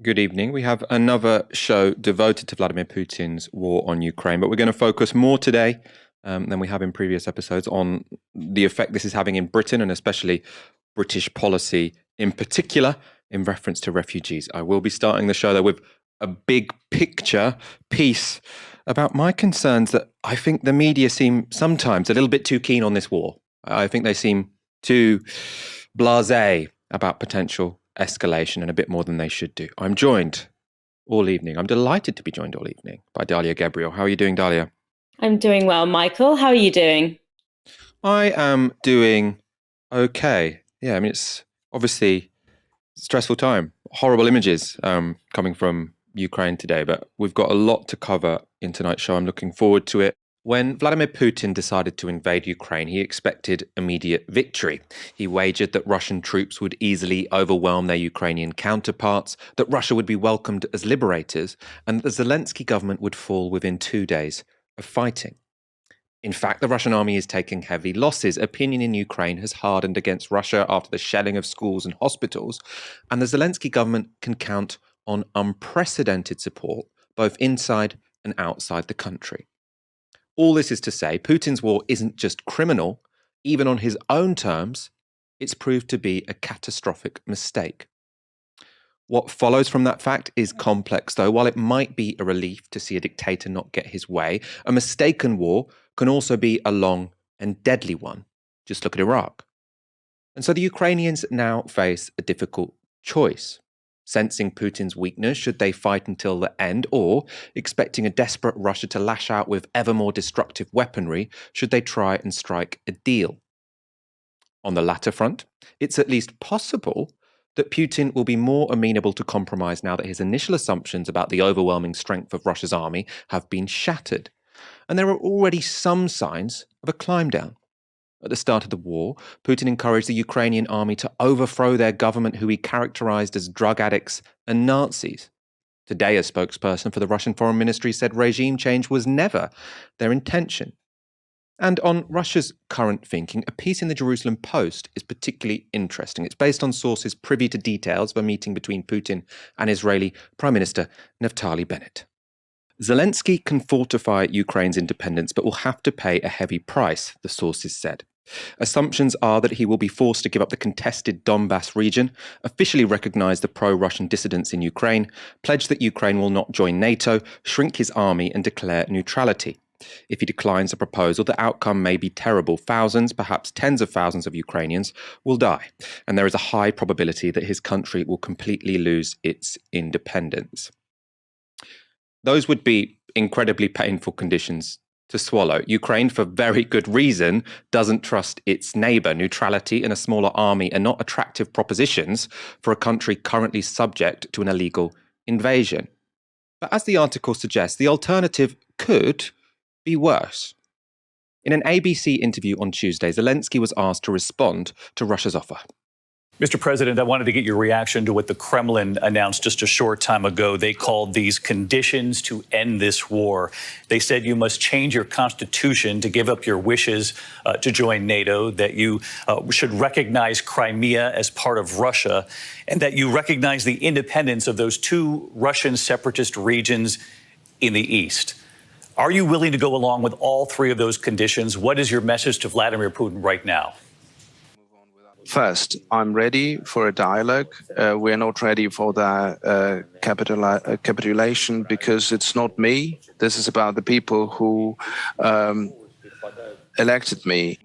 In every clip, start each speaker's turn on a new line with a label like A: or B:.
A: Good evening. We have another show devoted to Vladimir Putin's war on Ukraine, but we're going to focus more today than we have in previous episodes on the effect this is having in Britain and especially British policy in particular in reference to refugees. I will be starting the show though with a big picture piece about my concerns that I think the media seem sometimes a little bit too keen on this war. I think they seem too blasé about potential escalation and a bit more than they should do. I'm joined all evening. I'm delighted to be joined all evening by Dalia Gebrial. How are you doing, Dalia?
B: I'm doing well, Michael. How are you doing?
A: I am doing okay. Yeah, I mean, it's obviously a stressful time. Horrible images coming from Ukraine today, but we've got a lot to cover in tonight's show. I'm looking forward to it. When Vladimir Putin decided to invade Ukraine, he expected immediate victory. He wagered that Russian troops would easily overwhelm their Ukrainian counterparts, that Russia would be welcomed as liberators, and that the Zelensky government would fall within 2 days of fighting. In fact, the Russian army is taking heavy losses. Opinion in Ukraine has hardened against Russia after the shelling of schools and hospitals, and the Zelensky government can count on unprecedented support both inside and outside the country. All this is to say, Putin's war isn't just criminal, even on his own terms, it's proved to be a catastrophic mistake. What follows from that fact is complex, though. While it might be a relief to see a dictator not get his way, a mistaken war can also be a long and deadly one. Just look at Iraq. And so the Ukrainians now face a difficult choice. Sensing Putin's weakness, should they fight until the end, or expecting a desperate Russia to lash out with ever more destructive weaponry, should they try and strike a deal? On the latter front, it's at least possible that Putin will be more amenable to compromise now that his initial assumptions about the overwhelming strength of Russia's army have been shattered. And there are already some signs of a climb down. At the start of the war, Putin encouraged the Ukrainian army to overthrow their government, who he characterized as drug addicts and Nazis. Today, a spokesperson for the Russian Foreign Ministry said regime change was never their intention. And on Russia's current thinking, a piece in the Jerusalem Post is particularly interesting. It's based on sources privy to details of a meeting between Putin and Israeli Prime Minister Naftali Bennett. Zelensky can fortify Ukraine's independence, but will have to pay a heavy price, the sources said. Assumptions are that he will be forced to give up the contested Donbass region, officially recognize the pro-Russian dissidents in Ukraine, pledge that Ukraine will not join NATO, shrink his army, and declare neutrality. If he declines the proposal, the outcome may be terrible. Thousands, perhaps tens of thousands of Ukrainians will die, and there is a high probability that his country will completely lose its independence. Those would be incredibly painful conditions to swallow. Ukraine, for very good reason, doesn't trust its neighbour. Neutrality and a smaller army are not attractive propositions for a country currently subject to an illegal invasion. But as the article suggests, the alternative could be worse. In an ABC interview on Tuesday, Zelensky was asked to respond to Russia's offer.
C: Mr. President, I wanted to get your reaction to what the Kremlin announced just a short time ago. They called these conditions to end this war. They said you must change your constitution to give up your wishes to join NATO, that you should recognize Crimea as part of Russia, and that you recognize the independence of those two Russian separatist regions in the east. Are you willing to go along with all three of those conditions? What is your message to Vladimir Putin right now?
D: First, I'm ready for a dialogue. We're not ready for the capitulation because it's not me. This is about the people who elected me.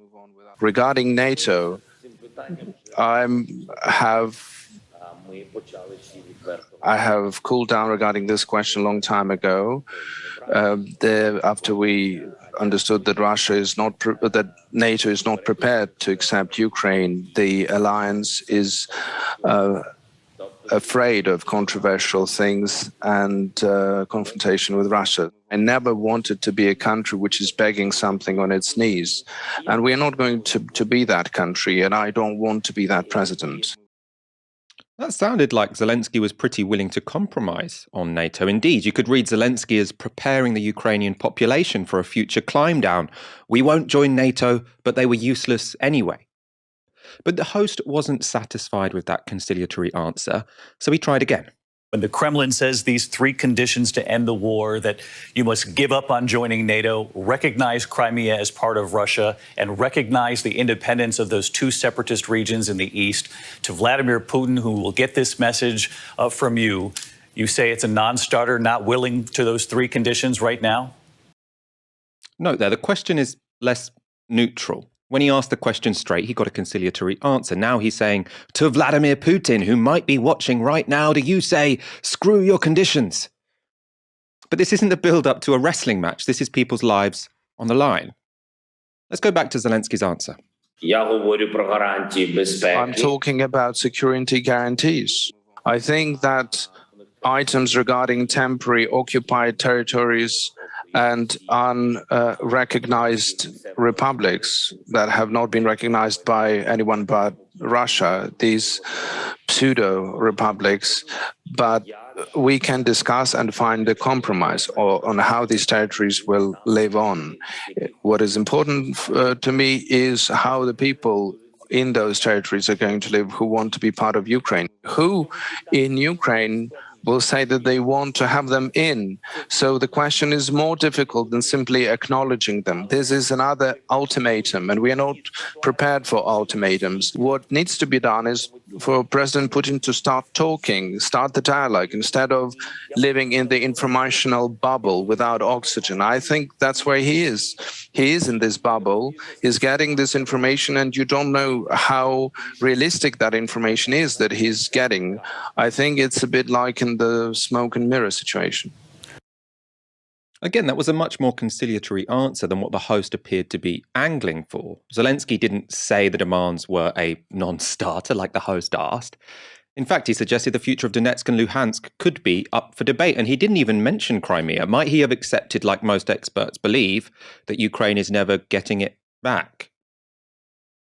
D: Regarding NATO, I have cooled down regarding this question a long time ago. After we understood that that NATO is not prepared to accept Ukraine, the alliance is afraid of controversial things and confrontation with Russia. I never wanted to be a country which is begging something on its knees, and we are not going to be that country, and I don't want to be that president.
A: That sounded like Zelensky was pretty willing to compromise on NATO. Indeed, you could read Zelensky as preparing the Ukrainian population for a future climb down. We won't join NATO, but they were useless anyway. But the host wasn't satisfied with that conciliatory answer, so he tried again.
C: When the Kremlin says these three conditions to end the war, that you must give up on joining NATO, recognize Crimea as part of Russia, and recognize the independence of those two separatist regions in the east, to Vladimir Putin, who will get this message from you, you say it's a non-starter, not willing to those three conditions right now?
A: Note there, the question is less neutral. When he asked the question straight, he got a conciliatory answer. Now he's saying, to Vladimir Putin, who might be watching right now, do you say, screw your conditions? But this isn't the build-up to a wrestling match. This is people's lives on the line. Let's go back to Zelensky's answer.
D: I'm talking about security guarantees. I think that items regarding temporary occupied territories and unrecognized republics that have not been recognized by anyone but Russia, these pseudo-republics, but we can discuss and find a compromise on how these territories will live on. What is important to me is how the people in those territories are going to live who want to be part of Ukraine. Who in Ukraine will say that they want to have them in. So the question is more difficult than simply acknowledging them. This is another ultimatum, and we are not prepared for ultimatums. What needs to be done is for President Putin to start talking, start the dialogue, instead of living in the informational bubble without oxygen. I think that's where he is. He is in this bubble. He's getting this information, and you don't know how realistic that information is that he's getting. I think it's a bit like in the smoke and mirror situation.
A: Again, that was a much more conciliatory answer than what the host appeared to be angling for. Zelensky didn't say the demands were a non-starter like the host asked. In fact, he suggested the future of Donetsk and Luhansk could be up for debate, and he didn't even mention Crimea. Might he have accepted, like most experts believe, that Ukraine is never getting it back?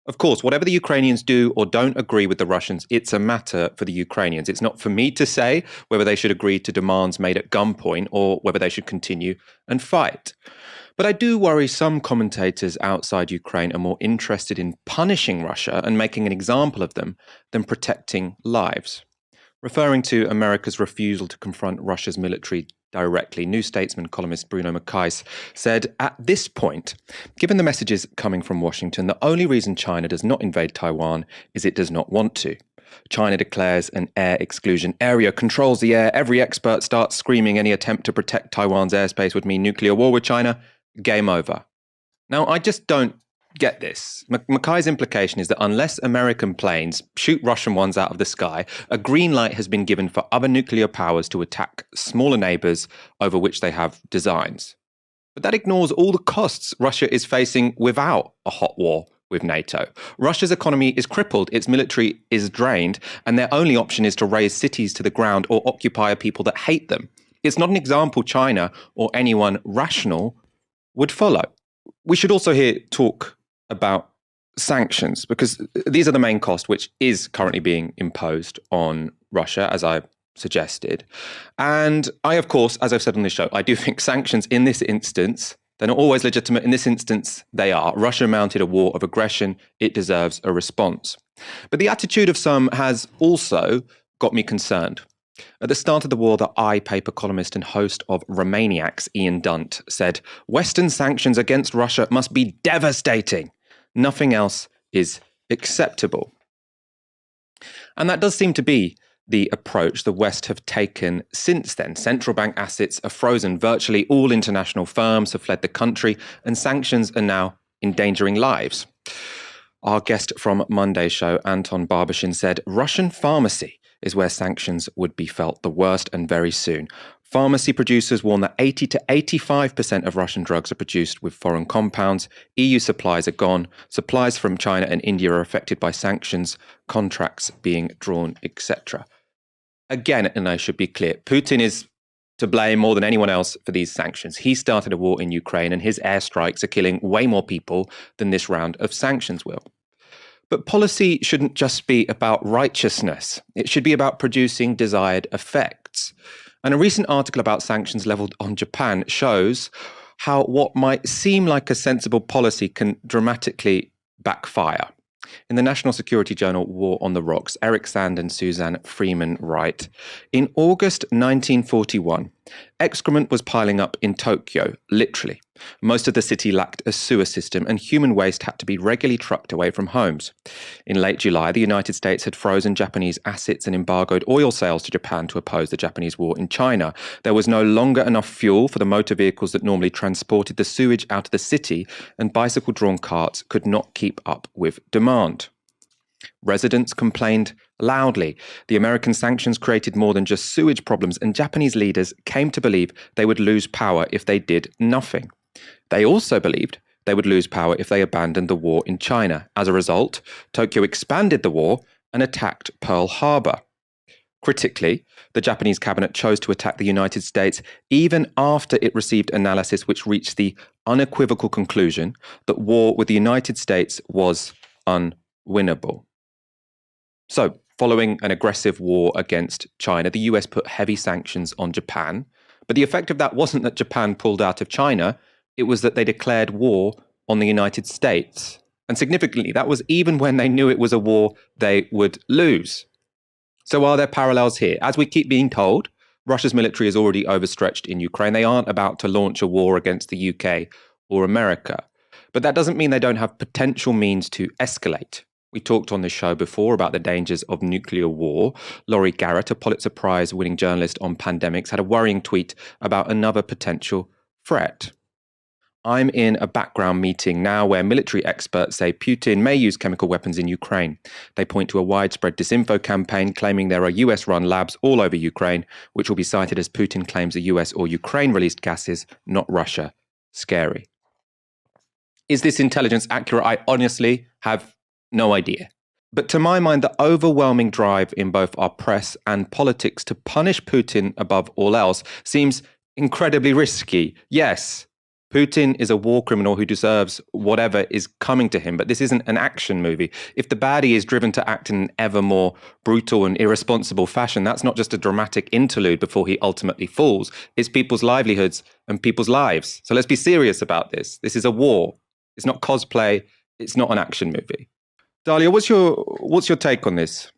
A: Of course, whatever the Ukrainians do or don't agree with the Russians, it's a matter for the Ukrainians. It's not for me to say whether they should agree to demands made at gunpoint or whether they should continue and fight. But I do worry some commentators outside Ukraine are more interested in punishing Russia and making an example of them than protecting lives. Referring to America's refusal to confront Russia's military directly, New Statesman columnist Bruno Mackay said, at this point, given the messages coming from Washington, the only reason China does not invade Taiwan is it does not want to. China declares an air exclusion area, controls the air. Every expert starts screaming any attempt to protect Taiwan's airspace would mean nuclear war with China. Game over. Now, I just don't get this. Mackay's implication is that unless American planes shoot Russian ones out of the sky, a green light has been given for other nuclear powers to attack smaller neighbours over which they have designs. But that ignores all the costs Russia is facing without a hot war with NATO. Russia's economy is crippled, its military is drained, and their only option is to raise cities to the ground or occupy a people that hate them. It's not an example China or anyone rational would follow. We should also here talk about sanctions, because these are the main cost which is currently being imposed on Russia, as I suggested. And I, of course, as I've said on this show, I do think sanctions in this instance, they're not always legitimate. In this instance, they are. Russia mounted a war of aggression. It deserves a response. But the attitude of some has also got me concerned. At the start of the war, the paper columnist and host of Romaniacs, Ian Dunt, said, Western sanctions against Russia must be devastating. Nothing else is acceptable. And that does seem to be the approach the West have taken since then. Central bank assets are frozen. Virtually all international firms have fled the country, and sanctions are now endangering lives. Our guest from Monday's show, Anton Barbashin, said Russian pharmacy is where sanctions would be felt the worst, and very soon. Pharmacy producers warn that 80 to 85% of Russian drugs are produced with foreign compounds. EU supplies are gone. Supplies from China and India are affected by sanctions, contracts being drawn, etc. Again, and I should be clear, Putin is to blame more than anyone else for these sanctions. He started a war in Ukraine, and his airstrikes are killing way more people than this round of sanctions will. But policy shouldn't just be about righteousness. It should be about producing desired effects. And a recent article about sanctions leveled on Japan shows how what might seem like a sensible policy can dramatically backfire. In the National Security Journal War on the Rocks, Eric Sand and Suzanne Freeman write, in August 1941, excrement was piling up in Tokyo, literally. Most of the city lacked a sewer system and human waste had to be regularly trucked away from homes. In late July, the United States had frozen Japanese assets and embargoed oil sales to Japan to oppose the Japanese war in China. There was no longer enough fuel for the motor vehicles that normally transported the sewage out of the city, and bicycle-drawn carts could not keep up with demand. Residents complained loudly. The American sanctions created more than just sewage problems, and Japanese leaders came to believe they would lose power if they did nothing. They also believed they would lose power if they abandoned the war in China. As a result, Tokyo expanded the war and attacked Pearl Harbor. Critically, the Japanese cabinet chose to attack the United States even after it received analysis which reached the unequivocal conclusion that war with the United States was unwinnable. So, following an aggressive war against China, the US put heavy sanctions on Japan. But the effect of that wasn't that Japan pulled out of China, it was that they declared war on the United States. And significantly, that was even when they knew it was a war they would lose. So are there parallels here? As we keep being told, Russia's military is already overstretched in Ukraine. They aren't about to launch a war against the UK or America. But that doesn't mean they don't have potential means to escalate. We talked on this show before about the dangers of nuclear war. Laurie Garrett, a Pulitzer Prize-winning journalist on pandemics, had a worrying tweet about another potential threat. I'm in a background meeting now where military experts say Putin may use chemical weapons in Ukraine. They point to a widespread disinfo campaign claiming there are US-run labs all over Ukraine, which will be cited as Putin claims the US or Ukraine released gases, not Russia. Scary. Is this intelligence accurate? I honestly have no idea. But to my mind, the overwhelming drive in both our press and politics to punish Putin above all else seems incredibly risky. Yes, Putin is a war criminal who deserves whatever is coming to him, but this isn't an action movie. If the baddie is driven to act in an ever more brutal and irresponsible fashion, that's not just a dramatic interlude before he ultimately falls. It's people's livelihoods and people's lives. So let's be serious about this. This is a war. It's not cosplay. It's not an action movie. Dalia, what's your take on this?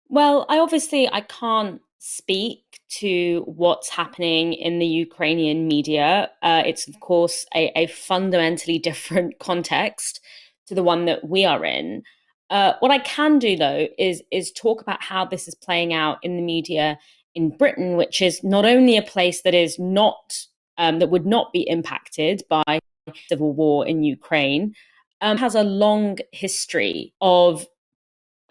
B: Well, I can't speak to what's happening in the Ukrainian media. It's, of course, a fundamentally different context to the one that we are in. What I can do, though, is talk about how this is playing out in the media in Britain, which is not only a place that is not that would not be impacted by civil war in Ukraine, has a long history of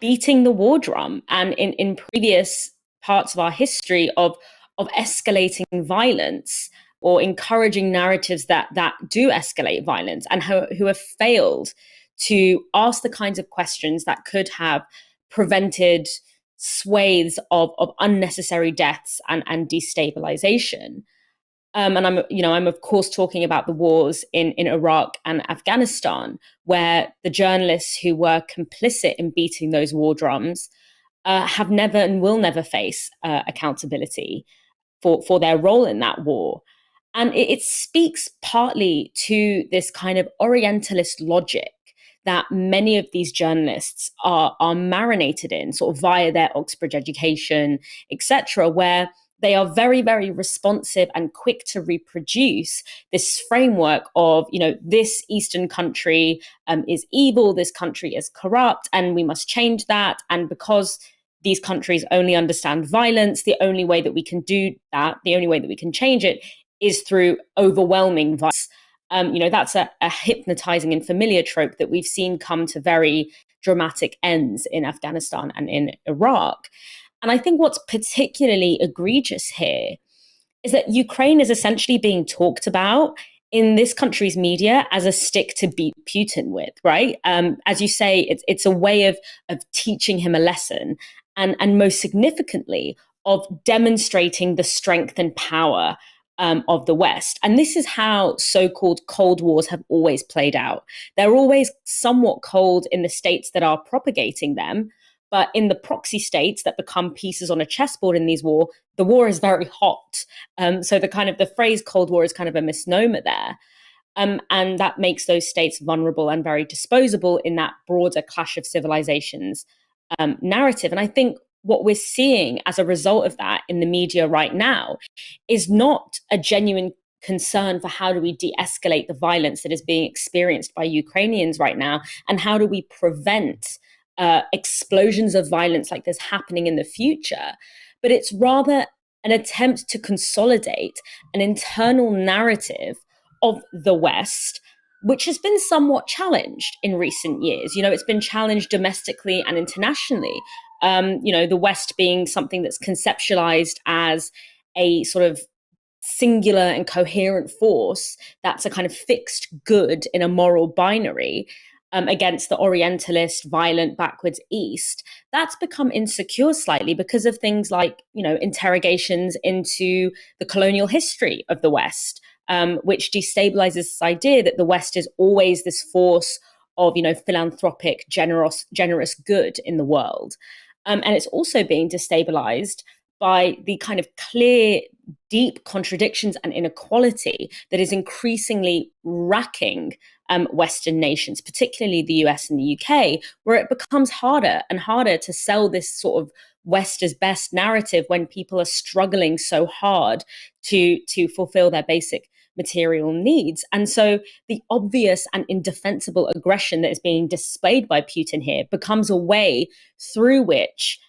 B: beating the war drum, and in previous parts of our history of escalating violence or encouraging narratives that do escalate violence, and who have failed to ask the kinds of questions that could have prevented swathes of unnecessary deaths and destabilization. And I'm of course talking about the wars in Iraq and Afghanistan, where the journalists who were complicit in beating those war drums have never and will never face accountability for their role in that war. And it speaks partly to this kind of Orientalist logic that many of these journalists are marinated in, sort of via their Oxbridge education, etc., where they are very, very responsive and quick to reproduce this framework of, this Eastern country is evil, this country is corrupt, and we must change that. And because these countries only understand violence, the only way that we can do that, the only way that we can change it is through overwhelming violence. That's a hypnotizing and familiar trope that we've seen come to very dramatic ends in Afghanistan and in Iraq. And I think what's particularly egregious here is that Ukraine is essentially being talked about in this country's media as a stick to beat Putin with, right? As you say, it's a way of teaching him a lesson, and most significantly, of demonstrating the strength and power of the West. And this is how so-called Cold Wars have always played out. They're always somewhat cold in the states that are propagating them, but in the proxy states that become pieces on a chessboard in these war, the war is very hot. So the phrase Cold War is kind of a misnomer there. And that makes those states vulnerable and very disposable in that broader clash of civilizations narrative. And I think what we're seeing as a result of that in the media right now is not a genuine concern for how do we de-escalate the violence that is being experienced by Ukrainians right now, and how do we prevent explosions of violence like this happening in the future. But it's rather an attempt to consolidate an internal narrative of the West, which has been somewhat challenged in recent years. You know, it's been challenged domestically and internationally. The West being something that's conceptualized as a sort of singular and coherent force that's a kind of fixed good in a moral binary, against the Orientalist, violent, backwards East. That's become insecure slightly because of things like, interrogations into the colonial history of the West, which destabilizes this idea that the West is always this force of, philanthropic, generous good in the world. And it's also being destabilized by the kind of clear, deep contradictions and inequality that is increasingly racking Western nations, particularly the US and the UK, where it becomes harder and harder to sell this sort of West as best narrative when people are struggling so hard to fulfill their basic material needs. And so the obvious and indefensible aggression that is being displayed by Putin here becomes a way through which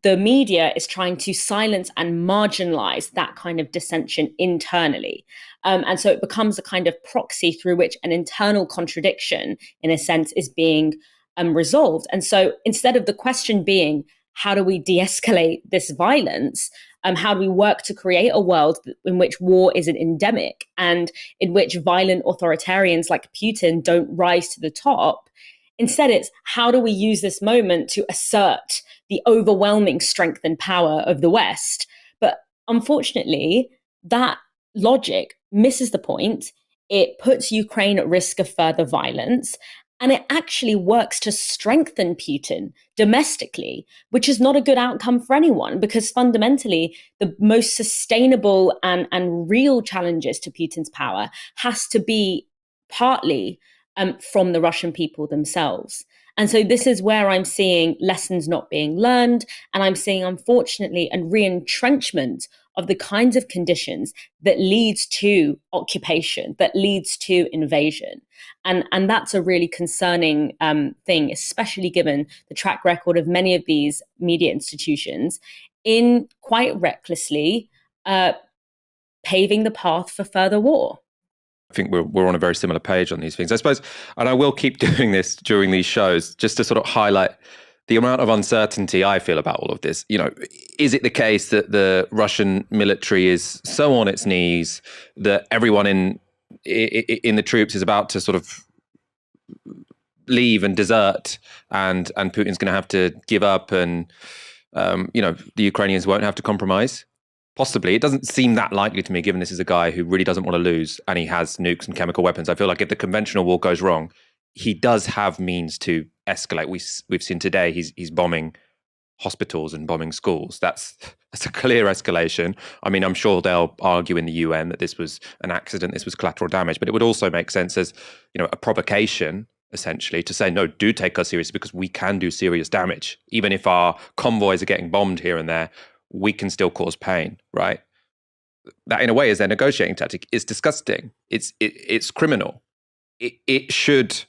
B: the media is trying to silence and marginalize that kind of dissension internally. And so it becomes a kind of proxy through which an internal contradiction, in a sense, is being resolved. And so instead of the question being, how do we de-escalate this violence? How do we work to create a world in which war isn't endemic and in which violent authoritarians like Putin don't rise to the top? Instead, it's how do we use this moment to assert the overwhelming strength and power of the West? But unfortunately, that logic misses the point. It puts Ukraine at risk of further violence, and it actually works to strengthen Putin domestically, which is not a good outcome for anyone, because fundamentally, the most sustainable and real challenges to Putin's power has to be partly from the Russian people themselves. And so this is where I'm seeing lessons not being learned, and I'm seeing, unfortunately, a re-entrenchment of the kinds of conditions that leads to occupation, that leads to invasion. And that's a really concerning thing, especially given the track record of many of these media institutions in quite recklessly paving the path for further war.
A: I think we're on a very similar page on these things, I suppose. And I will keep doing this during these shows just to sort of highlight the amount of uncertainty I feel about all of this. Is it the case that the Russian military is so on its knees that everyone in the troops is about to sort of leave and desert, and Putin's going to have to give up, and the Ukrainians won't have to compromise? Possibly. It doesn't seem that likely to me, given this is a guy who really doesn't want to lose, and he has nukes and chemical weapons. I feel like if the conventional war goes wrong, he does have means to escalate. We've seen today he's bombing hospitals and bombing schools. That's a clear escalation. I mean, I'm sure they'll argue in the UN that this was an accident, this was collateral damage, but it would also make sense as, a provocation, essentially, to say, no, do take us seriously, because we can do serious damage. Even if our convoys are getting bombed here and there, we can still cause pain, right? That, in a way, is their negotiating tactic. It's disgusting. It's criminal. It should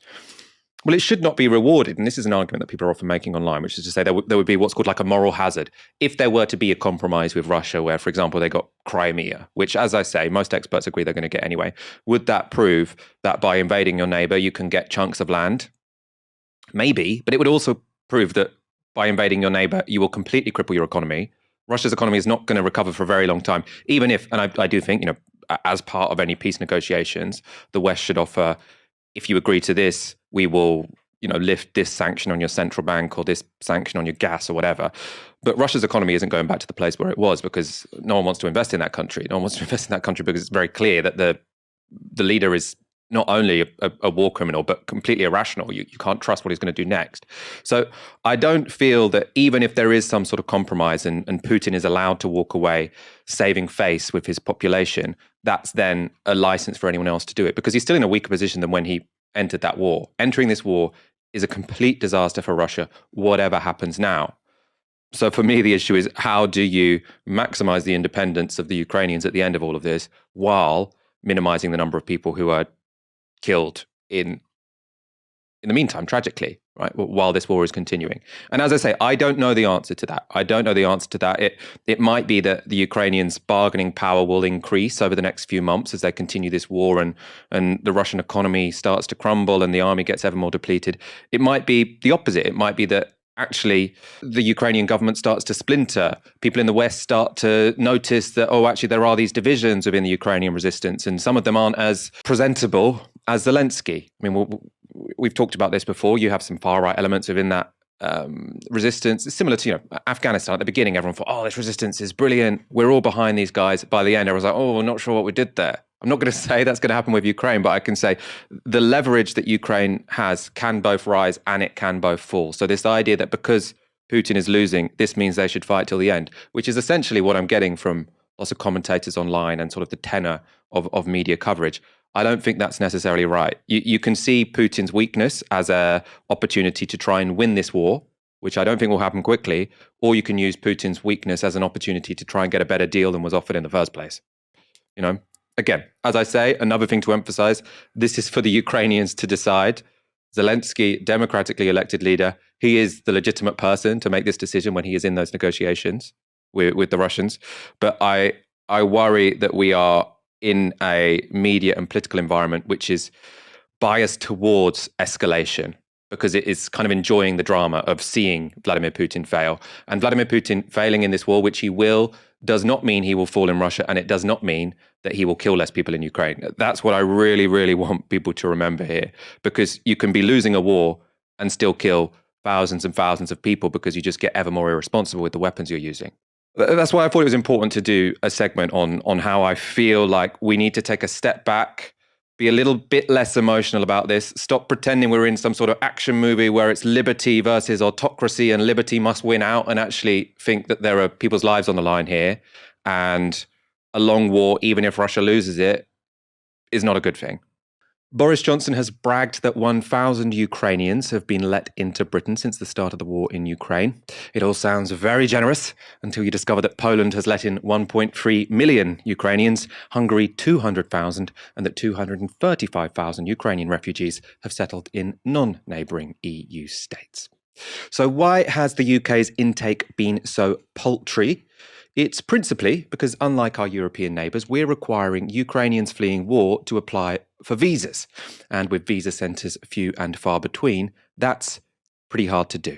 A: not be rewarded. And this is an argument that people are often making online, which is to say there would be what's called like a moral hazard. If there were to be a compromise with Russia where, for example, they got Crimea, which, as I say, most experts agree they're going to get anyway, would that prove that by invading your neighbor, you can get chunks of land? Maybe, but it would also prove that by invading your neighbor, you will completely cripple your economy. Russia's economy is not going to recover for a very long time, even if, and I do think, as part of any peace negotiations, the West should offer, if you agree to this, we will, lift this sanction on your central bank or this sanction on your gas or whatever. But Russia's economy isn't going back to the place where it was, because no one wants to invest in that country. No one wants to invest in that country because it's very clear that the leader is not only a war criminal, but completely irrational. You can't trust what he's going to do next. So I don't feel that even if there is some sort of compromise and Putin is allowed to walk away saving face with his population, that's then a license for anyone else to do it, because he's still in a weaker position than when he entered that war. Entering this war is a complete disaster for Russia, whatever happens now. So for me, the issue is, how do you maximize the independence of the Ukrainians at the end of all of this while minimizing the number of people who are killed in the meantime, tragically, right, while this war is continuing? And as I say, I don't know the answer to that. I don't know the answer to that. It might be that the Ukrainians' bargaining power will increase over the next few months as they continue this war, and the Russian economy starts to crumble and the army gets ever more depleted. It might be the opposite. It might be that actually the Ukrainian government starts to splinter. People in the West start to notice that, oh, actually there are these divisions within the Ukrainian resistance, and some of them aren't as presentable as Zelensky. I mean, we've talked about this before. You have some far-right elements within that resistance. It's similar to, Afghanistan. At the beginning, everyone thought, oh, this resistance is brilliant. We're all behind these guys. By the end, everyone's like, oh, we're not sure what we did there. I'm not going to say that's going to happen with Ukraine, but I can say the leverage that Ukraine has can both rise and it can both fall. So this idea that because Putin is losing, this means they should fight till the end, which is essentially what I'm getting from lots of commentators online and sort of the tenor of media coverage. I don't think that's necessarily right. You can see Putin's weakness as an opportunity to try and win this war, which I don't think will happen quickly, or you can use Putin's weakness as an opportunity to try and get a better deal than was offered in the first place. Again, as I say, another thing to emphasize, this is for the Ukrainians to decide. Zelensky, democratically elected leader, he is the legitimate person to make this decision when he is in those negotiations with the Russians. But I worry that we are in a media and political environment which is biased towards escalation, because it is kind of enjoying the drama of seeing Vladimir Putin fail. And Vladimir Putin failing in this war, which he will, does not mean he will fall in Russia, and it does not mean that he will kill less people in Ukraine. That's what I really, really want people to remember here, because you can be losing a war and still kill thousands and thousands of people because you just get ever more irresponsible with the weapons you're using. That's why I thought it was important to do a segment on how I feel like we need to take a step back, be a little bit less emotional about this, stop pretending we're in some sort of action movie where it's liberty versus autocracy and liberty must win out, and actually think that there are people's lives on the line here, and a long war, even if Russia loses it, is not a good thing. Boris Johnson has bragged that 1,000 Ukrainians have been let into Britain since the start of the war in Ukraine. It all sounds very generous until you discover that Poland has let in 1.3 million Ukrainians, Hungary 200,000, and that 235,000 Ukrainian refugees have settled in non-neighbouring EU states. So why has the UK's intake been so paltry? It's principally because, unlike our European neighbours, we're requiring Ukrainians fleeing war to apply for visas. And with visa centres few and far between, that's pretty hard to do.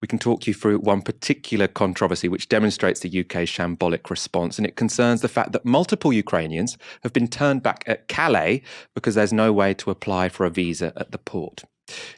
A: We can talk you through one particular controversy which demonstrates the UK's shambolic response, and it concerns the fact that multiple Ukrainians have been turned back at Calais because there's no way to apply for a visa at the port.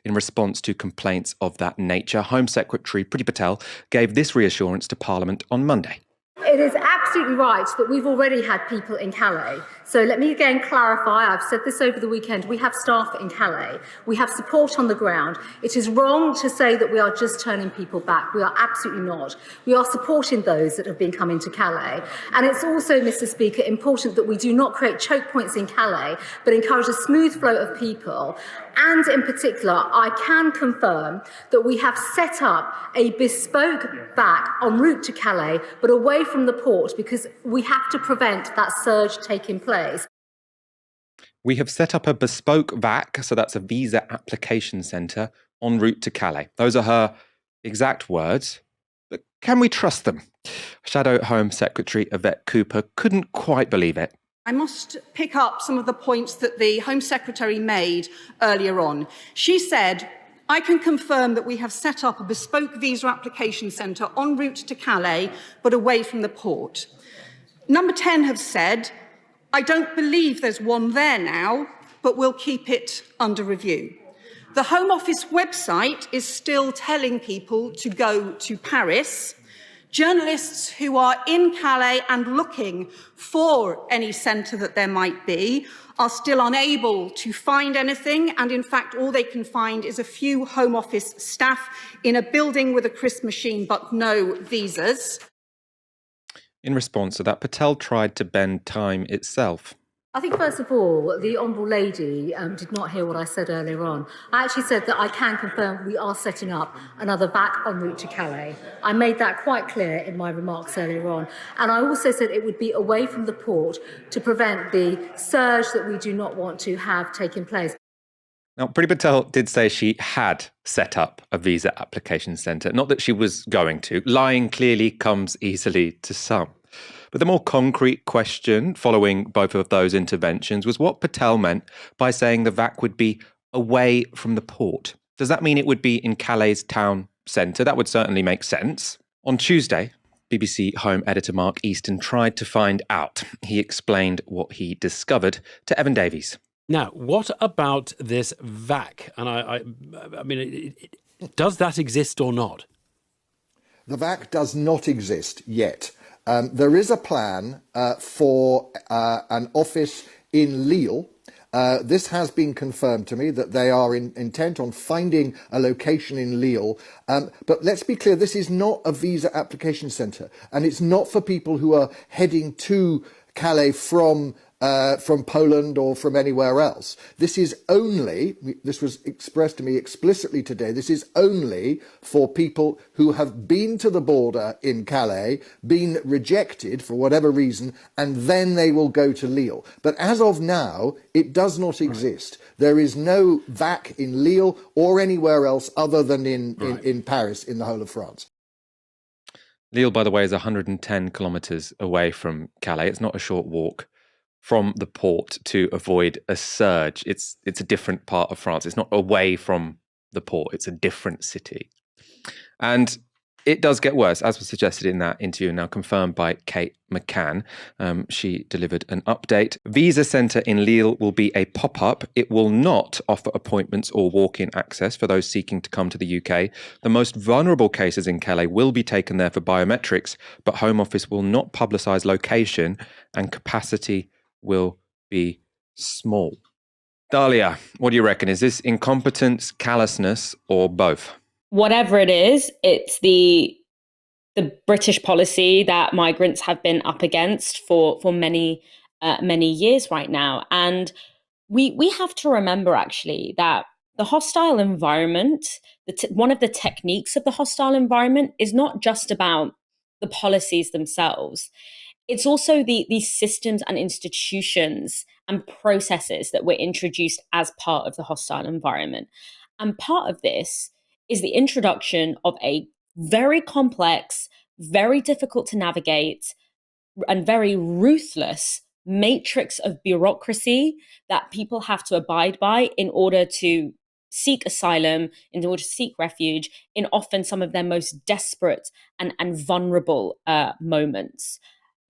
A: In response to complaints of that nature, Home Secretary Patel gave this reassurance to Parliament on Monday.
E: It is absolutely right that we've already had people in Calais. So let me again clarify, I've said this over the weekend, we have staff in Calais. We have support on the ground. It is wrong to say that we are just turning people back. We are absolutely not. We are supporting those that have been coming to Calais. And it's also, Mr. Speaker, important that we do not create choke points in Calais, but encourage a smooth flow of people. And in particular, I can confirm that we have set up a bespoke back en route to Calais, but away from the port, because we have to prevent that surge taking place.
A: We have set up a bespoke VAC, so that's a visa application centre, en route to Calais. Those are her exact words, but can we trust them? Shadow Home Secretary Yvette Cooper couldn't quite believe it.
F: I must pick up some of the points that the Home Secretary made earlier on. She said, I can confirm that we have set up a bespoke visa application centre en route to Calais, but away from the port. Number 10 have said, I don't believe there's one there now, but we'll keep it under review. The Home Office website is still telling people to go to Paris. Journalists who are in Calais and looking for any centre that there might be are still unable to find anything, and in fact all they can find is a few Home Office staff in a building with a crisp machine but no visas.
A: In response to that, Patel tried to bend time itself.
E: I think, first of all, the Honourable Lady did not hear what I said earlier on. I actually said that I can confirm we are setting up another VAC en route to Calais. I made that quite clear in my remarks earlier on. And I also said it would be away from the port to prevent the surge that we do not want to have taking place.
A: Now, Priti Patel did say she had set up a visa application centre, not that she was going to. Lying clearly comes easily to some. But the more concrete question following both of those interventions was what Patel meant by saying the VAC would be away from the port. Does that mean it would be in Calais town centre? That would certainly make sense. On Tuesday, BBC Home editor Mark Easton tried to find out. He explained what he discovered to Evan Davies.
G: Now, what about this VAC? And I mean, does that exist or not?
H: The VAC does not exist yet. There is a plan for an office in Lille. This has been confirmed to me that they are intent on finding a location in Lille. But let's be clear, this is not a visa application centre, and it's not for people who are heading to Calais from Poland or from anywhere else. This was expressed to me explicitly today, this is only for people who have been to the border in Calais, been rejected for whatever reason, and then they will go to Lille. But as of now, it does not exist. There is no VAC in Lille or anywhere else other than in Paris, in the whole of France.
A: Lille, by the way, is 110 kilometres away from Calais. It's not a short walk from the port to avoid a surge. It's a different part of France. It's not away from the port. It's a different city. And it does get worse, as was suggested in that interview, now confirmed by Kate McCann. She delivered an update. Visa Centre in Lille will be a pop-up. It will not offer appointments or walk-in access for those seeking to come to the UK. The most vulnerable cases in Calais will be taken there for biometrics, but Home Office will not publicise location and capacity will be small. Dalia, what do you reckon? Is this incompetence, callousness, or both?
B: Whatever it is, it's the British policy that migrants have been up against for many years right now. And we have to remember, actually, that the hostile environment, one of the techniques of the hostile environment is not just about the policies themselves. It's also these systems and institutions and processes that were introduced as part of the hostile environment. And part of this is the introduction of a very complex, very difficult to navigate, and very ruthless matrix of bureaucracy that people have to abide by in order to seek asylum, in order to seek refuge, in often some of their most desperate and vulnerable moments.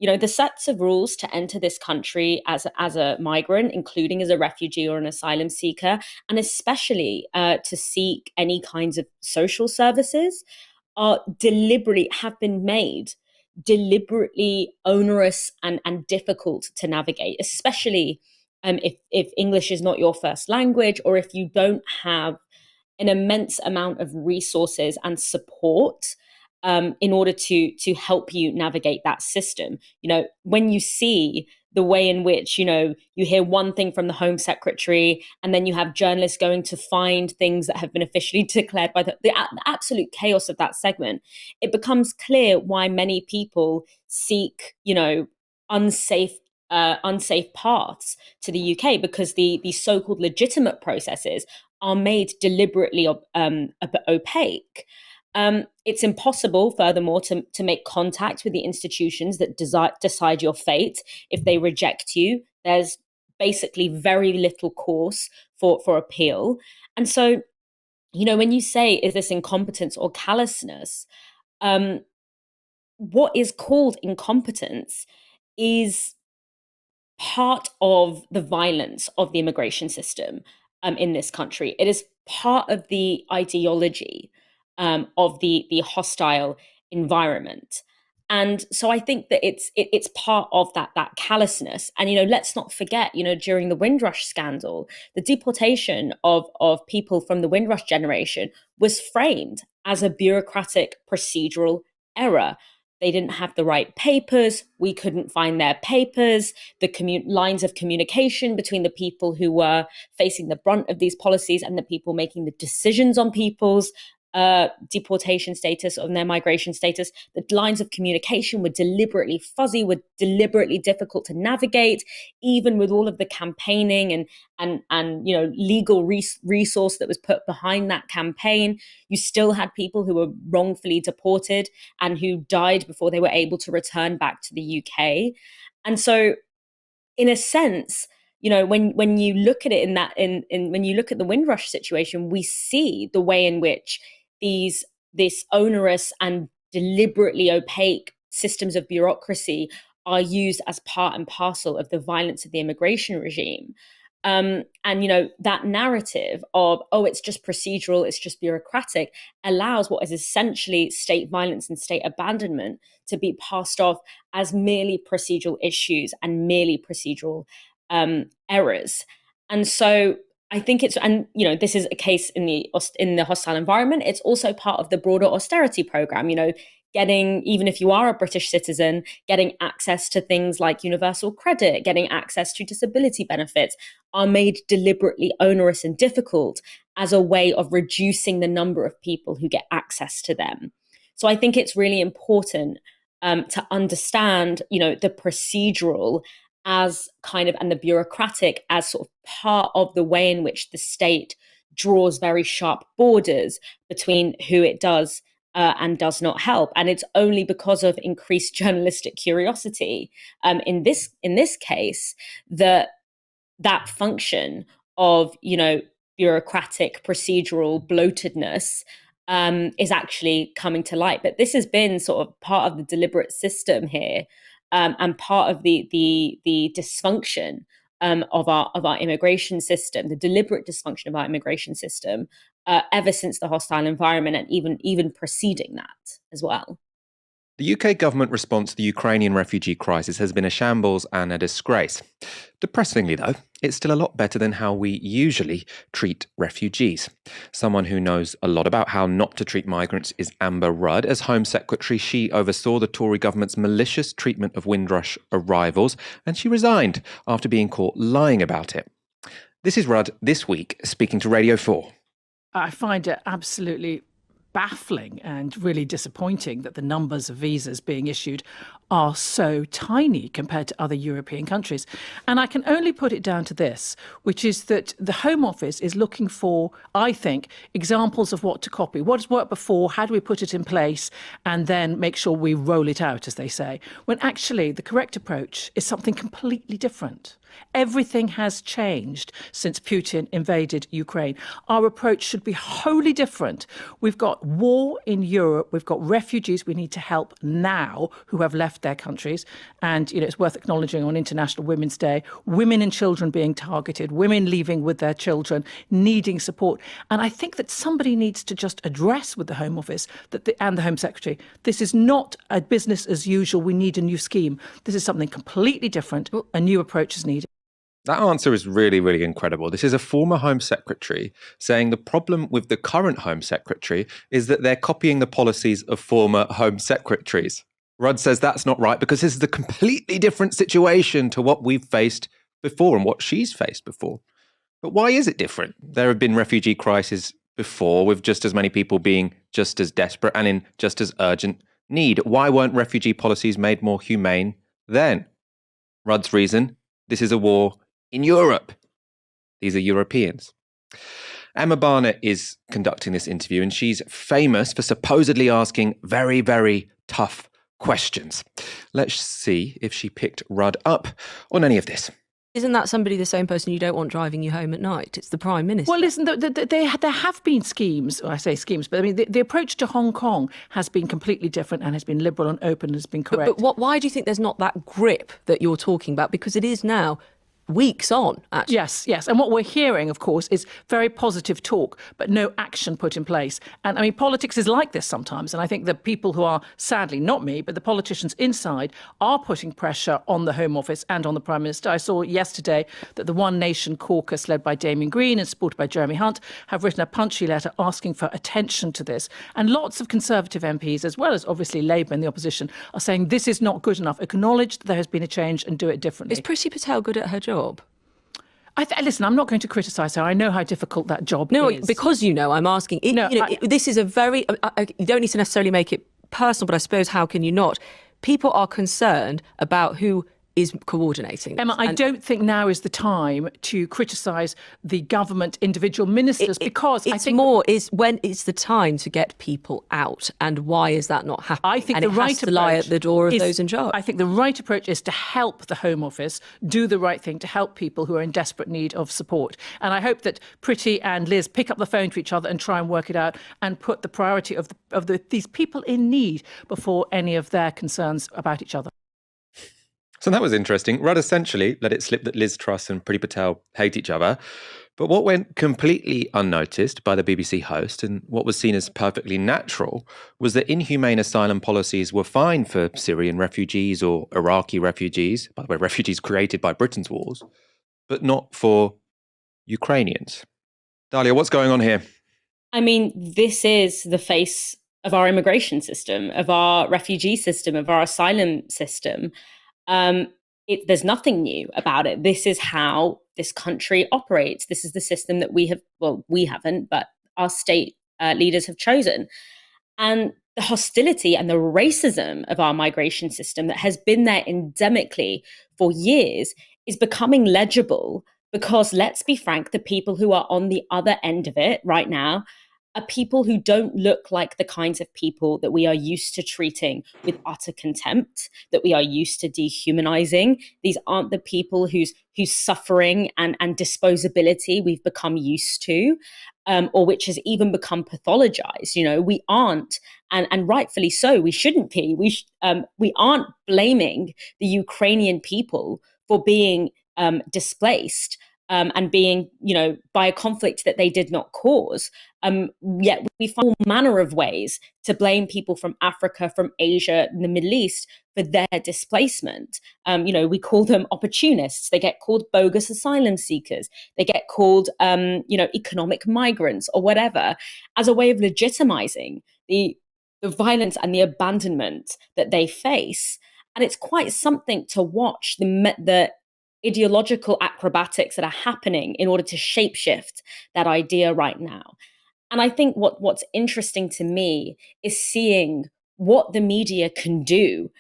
B: You know, the sets of rules to enter this country as a migrant, including as a refugee or an asylum seeker, and especially to seek any kinds of social services, have been made deliberately onerous and difficult to navigate, especially if English is not your first language, or if you don't have an immense amount of resources and support in order to help you navigate that system. You know, when you see the way in which, you know, you hear one thing from the Home Secretary, and then you have journalists going to find things that have been officially declared by the absolute chaos of that segment, it becomes clear why many people seek, you know, unsafe paths to the UK, because the so-called legitimate processes are made deliberately opaque. It's impossible, furthermore, to make contact with the institutions that decide your fate. If they reject you, there's basically very little course for appeal. And so, you know, when you say, is this incompetence or callousness, what is called incompetence is part of the violence of the immigration system in this country. It is part of the ideology of the hostile environment. And so I think that it's part of that callousness. And, you know, let's not forget, you know, during the Windrush scandal, the deportation of people from the Windrush generation was framed as a bureaucratic procedural error. they didn't have the right papers. We couldn't find their papers. The lines of communication between the people who were facing the brunt of these policies and the people making the decisions on people's deportation status, on their migration status, the lines of communication were deliberately fuzzy, were deliberately difficult to navigate, even with all of the campaigning and legal resource that was put behind that campaign. You still had people who were wrongfully deported and who died before they were able to return back to the UK. And so, in a sense, when you look at it when you look at the Windrush situation, we see the way in which this onerous and deliberately opaque systems of bureaucracy are used as part and parcel of the violence of the immigration regime. And that narrative of, it's just procedural, it's just bureaucratic, allows what is essentially state violence and state abandonment to be passed off as merely procedural issues and merely procedural errors. And so I think this is a case in the hostile environment. It's also part of the broader austerity program, getting, even if you are a British citizen, getting access to things like universal credit, getting access to disability benefits are made deliberately onerous and difficult as a way of reducing the number of people who get access to them. So I think it's really important to understand, the procedural as kind of, and the bureaucratic as sort of part of the way in which the state draws very sharp borders between who it does and does not help. And it's only because of increased journalistic curiosity in this case that function of bureaucratic procedural bloatedness is actually coming to light. But this has been sort of part of the deliberate system here. And part of the dysfunction of our immigration system, the deliberate dysfunction of our immigration system, ever since the hostile environment, and even preceding that as well.
A: The UK government response to the Ukrainian refugee crisis has been a shambles and a disgrace. Depressingly, though, it's still a lot better than how we usually treat refugees. Someone who knows a lot about how not to treat migrants is Amber Rudd. As Home Secretary, she oversaw the Tory government's malicious treatment of Windrush arrivals, and she resigned after being caught lying about it. This is Rudd this week, speaking to Radio 4.
I: I find it absolutely baffling and really disappointing that the numbers of visas being issued are so tiny compared to other European countries. And I can only put it down to this, which is that the Home Office is looking for, I think, examples of what to copy. What has worked before? How do we put it in place? And then make sure we roll it out, as they say. When actually the correct approach is something completely different. Everything has changed since Putin invaded Ukraine. Our approach should be wholly different. We've got war in Europe. We've got refugees we need to help now who have left their countries. And, it's worth acknowledging on International Women's Day, women and children being targeted, women leaving with their children, needing support. And I think that somebody needs to just address with the Home Office and the Home Secretary, this is not a business as usual. We need a new scheme. This is something completely different. A new approach is needed.
A: That answer is really, really incredible. This is a former Home Secretary saying the problem with the current Home Secretary is that they're copying the policies of former Home Secretaries. Rudd says that's not right because this is a completely different situation to what we've faced before and what she's faced before. But why is it different? There have been refugee crises before with just as many people being just as desperate and in just as urgent need. Why weren't refugee policies made more humane then? Rudd's reason, this is a war in Europe. These are Europeans. Emma Barnett is conducting this interview, and she's famous for supposedly asking very, very tough questions. Let's see if she picked Rudd up on any of this.
J: Isn't that the same person you don't want driving you home at night? It's the Prime Minister.
I: Well, listen, there have been schemes, I say schemes, but I mean, the approach to Hong Kong has been completely different and has been liberal and open and has been correct.
J: But why do you think there's not that grip that you're talking about? Because it is now weeks on, actually.
I: Yes. And what we're hearing, of course, is very positive talk, but no action put in place. And I mean, politics is like this sometimes. And I think the people who are, sadly, not me, but the politicians inside are putting pressure on the Home Office and on the Prime Minister. I saw yesterday that the One Nation caucus, led by Damien Green and supported by Jeremy Hunt, have written a punchy letter asking for attention to this. And lots of Conservative MPs, as well as obviously Labour and the opposition, are saying this is not good enough. Acknowledge that there has been a change and do it differently.
J: Is Priti Patel good at her job?
I: Listen, I'm not going to criticise her. I know how difficult that job is.
J: No, because I'm asking. This is a very... you don't need to necessarily make it personal, but I suppose how can you not? People are concerned about who is coordinating.
I: Emma, I don't think now is the time to criticise the government individual ministers because I think
J: is when it's the time to get people out, and why is that not happening?
I: I think
J: and
I: the
J: it
I: right
J: has to lie at the door of those in charge.
I: I think the right approach is to help the Home Office do the right thing to help people who are in desperate need of support. And I hope that Priti and Liz pick up the phone to each other and try and work it out and put the priority of these people in need before any of their concerns about each other.
A: So that was interesting. Rudd essentially let it slip that Liz Truss and Priti Patel hate each other. But what went completely unnoticed by the BBC host and what was seen as perfectly natural was that inhumane asylum policies were fine for Syrian refugees or Iraqi refugees, by the way, refugees created by Britain's wars, but not for Ukrainians. Dalia, what's going on here?
B: I mean, this is the face of our immigration system, of our refugee system, of our asylum system. There's nothing new about it. This is how this country operates. This is the system that we haven't, but our state leaders have chosen. And the hostility and the racism of our migration system that has been there endemically for years is becoming legible because, let's be frank, the people who are on the other end of it right now are people who don't look like the kinds of people that we are used to treating with utter contempt, that we are used to dehumanizing. These aren't the people whose suffering and disposability we've become used to, or which has even become pathologized. We aren't, and rightfully so, we shouldn't be. We aren't blaming the Ukrainian people for being displaced and being, by a conflict that they did not cause. Yet we find all manner of ways to blame people from Africa, from Asia, and the Middle East for their displacement. We call them opportunists. They get called bogus asylum seekers. They get called, economic migrants or whatever, as a way of legitimizing the violence and the abandonment that they face. And it's quite something to watch the ideological acrobatics that are happening in order to shapeshift that idea right now. And I think what's interesting to me is seeing what the media can do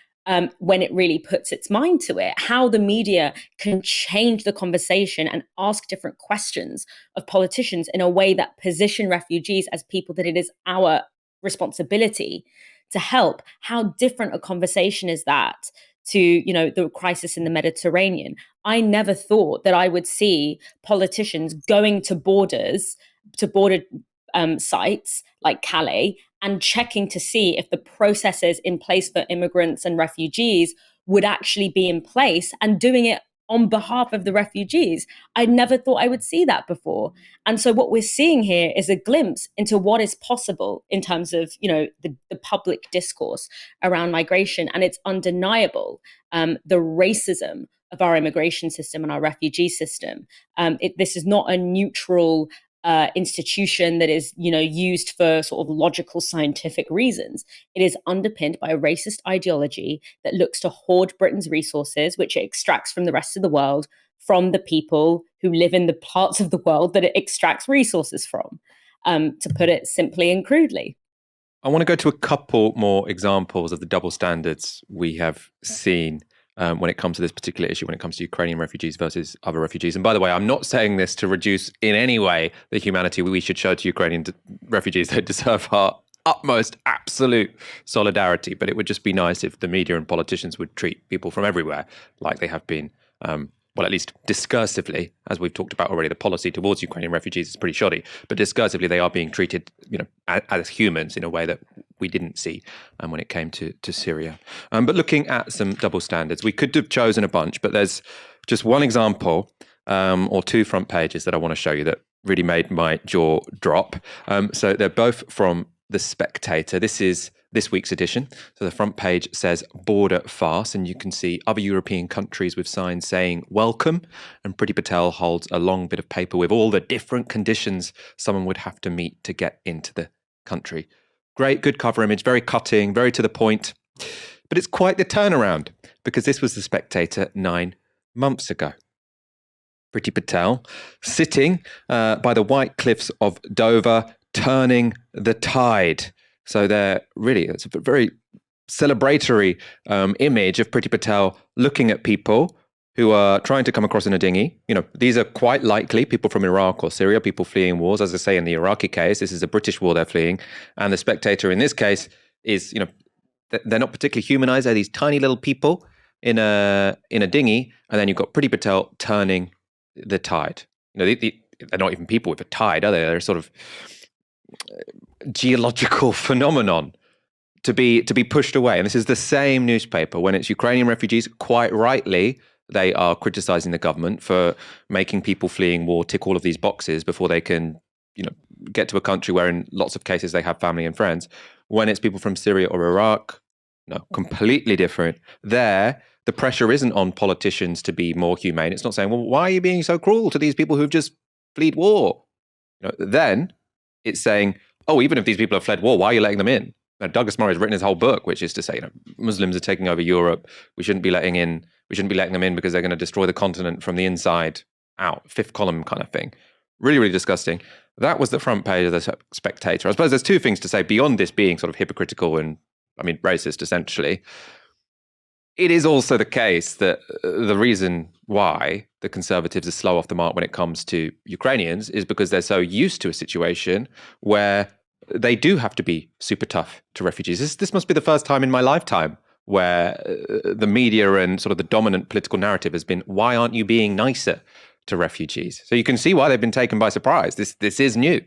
B: when it really puts its mind to it, how the media can change the conversation and ask different questions of politicians in a way that position refugees as people that it is our responsibility to help. How different a conversation is that to, the crisis in the Mediterranean. I never thought that I would see politicians going to border sites like Calais and checking to see if the processes in place for immigrants and refugees would actually be in place and doing it on behalf of the refugees. I never thought I would see that before. And so what we're seeing here is a glimpse into what is possible in terms of, the public discourse around migration. And it's undeniable, the racism of our immigration system and our refugee system. This is not a neutral institution that is, used for sort of logical scientific reasons. It is underpinned by a racist ideology that looks to hoard Britain's resources, which it extracts from the rest of the world, from the people who live in the parts of the world that it extracts resources from, to put it simply and crudely.
A: I want to go to a couple more examples of the double standards we have seen when it comes to this particular issue, when it comes to Ukrainian refugees versus other refugees. And by the way, I'm not saying this to reduce in any way the humanity we should show to Ukrainian refugees. They deserve our utmost absolute solidarity, but it would just be nice if the media and politicians would treat people from everywhere like they have been, at least discursively, as we've talked about already. The policy towards Ukrainian refugees is pretty shoddy, but discursively they are being treated, as humans in a way that we didn't see when it came to Syria. But looking at some double standards, we could have chosen a bunch, but there's just one example or two front pages that I want to show you that really made my jaw drop. So they're both from The Spectator. This is this week's edition. So the front page says border farce, and you can see other European countries with signs saying welcome. And Priti Patel holds a long bit of paper with all the different conditions someone would have to meet to get into the country. Great, good cover image, very cutting, very to the point. But it's quite the turnaround, because this was The Spectator 9 months ago. Priti Patel sitting by the white cliffs of Dover, turning the tide. So it's a very celebratory image of Priti Patel looking at people who are trying to come across in a dinghy. You know, these are quite likely people from Iraq or Syria, people fleeing wars. As I say, in the Iraqi case, this is a British war they're fleeing. And The Spectator in this case is, you know, they're not particularly humanized. They're these tiny little people in a dinghy. And then you've got Priti Patel turning the tide. You know, they're not even people with a tide, are they? They're sort of geological phenomenon to be pushed away. And this is the same newspaper when it's Ukrainian refugees. Quite rightly, they are criticizing the government for making people fleeing war tick all of these boxes before they can, you know, get to a country where in lots of cases they have family and friends. When it's people from Syria or Iraq, no, completely different. There, the pressure isn't on politicians to be more humane. It's not saying, well, why are you being so cruel to these people who've just fled war? You know, then it's saying, oh, even if these people have fled war, why are you letting them in? Now, Douglas Murray has written his whole book, which is to say, you know, Muslims are taking over Europe. We shouldn't be letting them in because they're going to destroy the continent from the inside out. Fifth column kind of thing. Really, really disgusting. That was the front page of The Spectator. I suppose there's two things to say beyond this being sort of hypocritical and, I mean, racist, essentially. It is also the case that the reason why the Conservatives are slow off the mark when it comes to Ukrainians is because they're so used to a situation where they do have to be super tough to refugees. This must be the first time in my lifetime where the media and sort of the dominant political narrative has been, why aren't you being nicer to refugees? So you can see why they've been taken by surprise. This is new.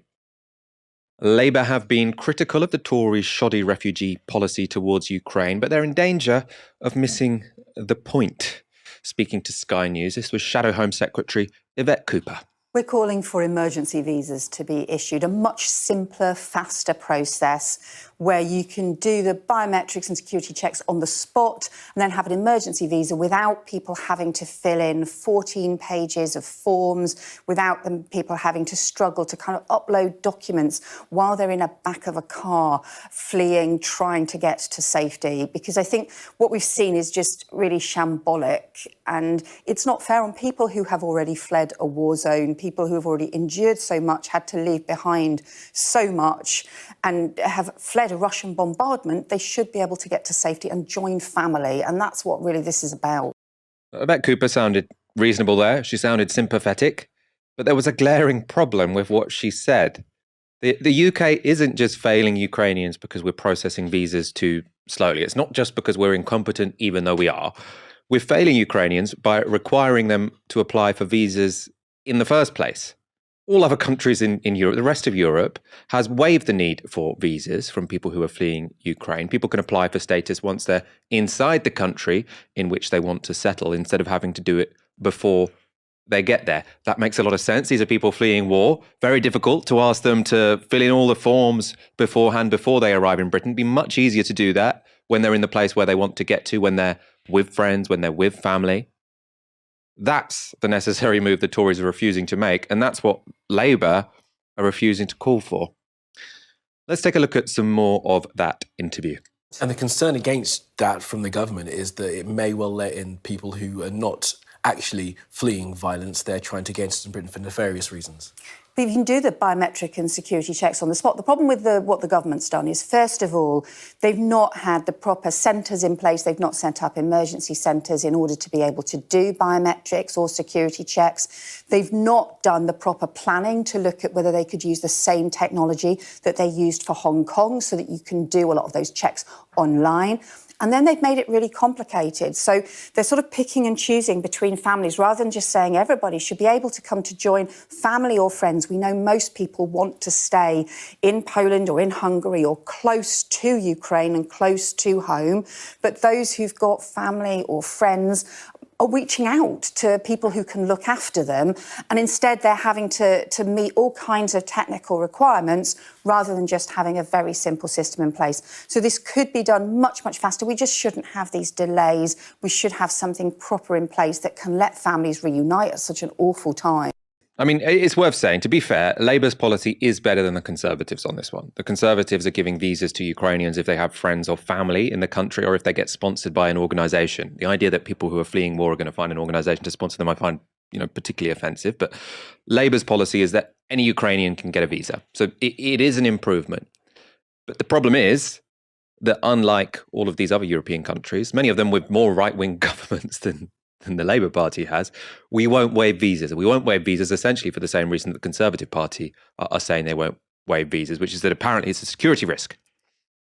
A: Labour have been critical of the Tories' shoddy refugee policy towards Ukraine, but they're in danger of missing the point. Speaking to Sky News, this was Shadow Home Secretary Yvette Cooper.
K: We're calling for emergency visas to be issued, a much simpler, faster process where you can do the biometrics and security checks on the spot and then have an emergency visa without people having to fill in 14 pages of forms, without people having to struggle to kind of upload documents while they're in the back of a car, fleeing, trying to get to safety. Because I think what we've seen is just really shambolic, and it's not fair on people who have already fled a war zone, people who have already endured so much, had to leave behind so much, and have fled a Russian bombardment. They should be able to get to safety and join family, and that's what really this is about.
A: Yvette Cooper sounded reasonable there. She sounded sympathetic, but there was a glaring problem with what she said. The UK isn't just failing Ukrainians because we're processing visas too slowly. It's not just because we're incompetent, even though we are. We're failing Ukrainians by requiring them to apply for visas in the first place. All other countries in Europe, the rest of Europe, has waived the need for visas from people who are fleeing Ukraine. People can apply for status once they're inside the country in which they want to settle, instead of having to do it before they get there. That makes a lot of sense. These are people fleeing war. Very difficult to ask them to fill in all the forms beforehand before they arrive in Britain. It'd be much easier to do that when they're in the place where they want to get to, when they're with friends, when they're with family. That's the necessary move the Tories are refusing to make, and that's what Labour are refusing to call for. Let's take a look at some more of that interview.
L: And the concern against that from the government is that it may well let in people who are not actually fleeing violence. They're trying to get into Britain for nefarious reasons.
K: But you can do the biometric and security checks on the spot. The problem with what the government's done is, first of all, they've not had the proper centres in place. They've not set up emergency centres in order to be able to do biometrics or security checks. They've not done the proper planning to look at whether they could use the same technology that they used for Hong Kong so that you can do a lot of those checks online. And then they've made it really complicated. So they're sort of picking and choosing between families rather than just saying everybody should be able to come to join family or friends. We know most people want to stay in Poland or in Hungary or close to Ukraine and close to home. But those who've got family or friends are reaching out to people who can look after them, and instead they're having to meet all kinds of technical requirements rather than just having a very simple system in place. So this could be done much, much faster. We just shouldn't have these delays. We should have something proper in place that can let families reunite at such an awful time.
A: I mean, it's worth saying, to be fair, Labour's policy is better than the Conservatives on this one. The Conservatives are giving visas to Ukrainians if they have friends or family in the country or if they get sponsored by an organisation. The idea that people who are fleeing war are going to find an organisation to sponsor them, I find, particularly offensive. But Labour's policy is that any Ukrainian can get a visa. So it is an improvement. But the problem is that unlike all of these other European countries, many of them with more right-wing governments than the Labour Party has, we won't waive visas. We won't waive visas essentially for the same reason that the Conservative Party are saying they won't waive visas, which is that apparently it's a security risk.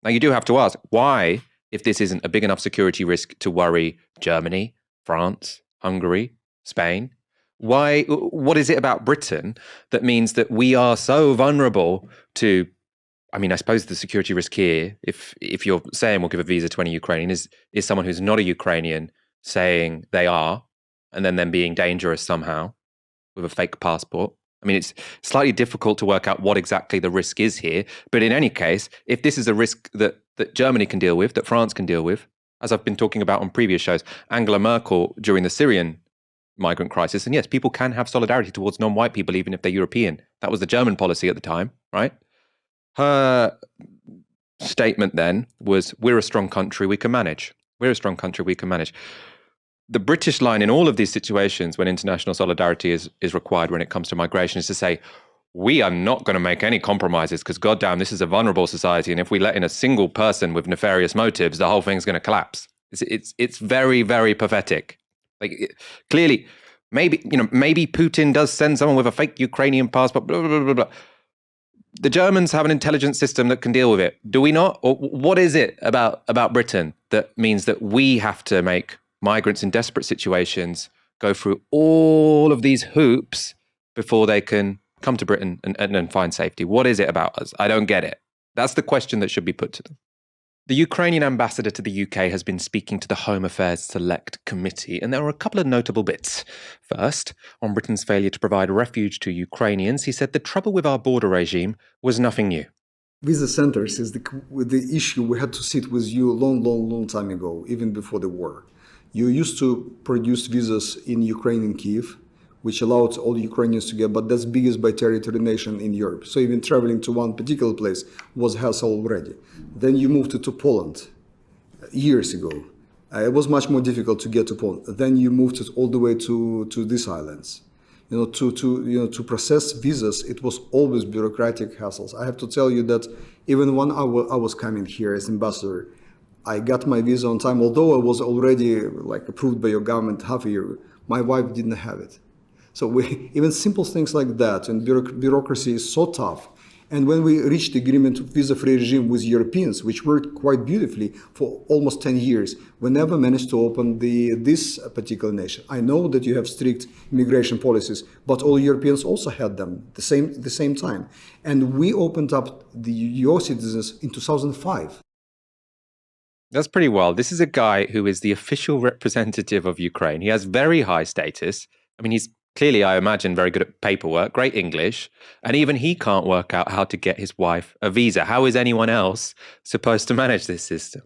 A: Now, you do have to ask, why, if this isn't a big enough security risk to worry Germany, France, Hungary, Spain, what is it about Britain that means that we are so vulnerable to, I suppose the security risk here, if you're saying we'll give a visa to any Ukrainian, is someone who's not a Ukrainian saying they are, and then them being dangerous somehow with a fake passport. I mean, it's slightly difficult to work out what exactly the risk is here. But in any case, if this is a risk that Germany can deal with, that France can deal with, as I've been talking about on previous shows, Angela Merkel during the Syrian migrant crisis, and yes, people can have solidarity towards non-white people, even if they're European. That was the German policy at the time, right? Her statement then was, we're a strong country, we can manage. We're a strong country, we can manage. The British line in all of these situations when international solidarity is required when it comes to migration is to say, we are not going to make any compromises because goddamn, this is a vulnerable society. And if we let in a single person with nefarious motives, the whole thing's going to collapse. It's very, very pathetic. Clearly, maybe Putin does send someone with a fake Ukrainian passport, blah, blah, blah, blah. The Germans have an intelligence system that can deal with it. Do we not? Or what is it about Britain that means that we have to make migrants in desperate situations go through all of these hoops before they can come to Britain and find safety? What is it about us? I don't get it. That's the question that should be put to them. The Ukrainian ambassador to the UK has been speaking to the Home Affairs Select Committee, and there were a couple of notable bits. First, on Britain's failure to provide refuge to Ukrainians, he said the trouble with our border regime was nothing new.
M: Visa centers is the issue we had to sit with you a long time ago, even before the war. You used to produce visas in Ukraine and Kyiv, which allowed all Ukrainians to get, but that's biggest by territory nation in Europe. So even traveling to one particular place was hassle already. Then you moved to Poland years ago. It was much more difficult to get to Poland. Then you moved it all the way to these islands. To process visas, it was always bureaucratic hassles. I have to tell you that even when I was coming here as ambassador, I got my visa on time, although I was already approved by your government half a year. My wife didn't have it. So even simple things like that, and bureaucracy is so tough. And when we reached the agreement visa-free regime with Europeans, which worked quite beautifully for almost 10 years, we never managed to open this particular nation. I know that you have strict immigration policies, but all Europeans also had them the same time. And we opened up your citizens in 2005.
A: That's pretty wild. This is a guy who is the official representative of Ukraine. He has very high status. I mean, he's clearly, I imagine, very good at paperwork, great English, and even he can't work out how to get his wife a visa. How is anyone else supposed to manage this system?